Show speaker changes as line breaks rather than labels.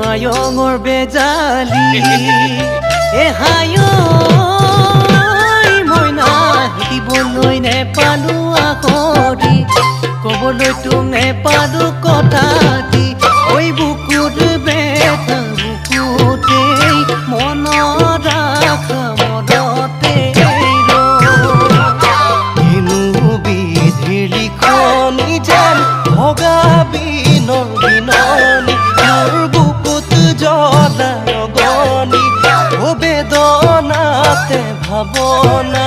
মায়ঙৰ বেজালি এ হায় মইনা দিবলৈ নেপালো আকৰি ক'বলৈ তোক নেপালো কথা দি ঐ বুকুত বেথা বুকুতেই মনত ৰাখা মনতে কিনো বিধিৰ লিখনি যেন ভগা বিনৰ বিননি মোৰ বুকুত জ্বলা ৰগনি বেদনাতে ভাৱনা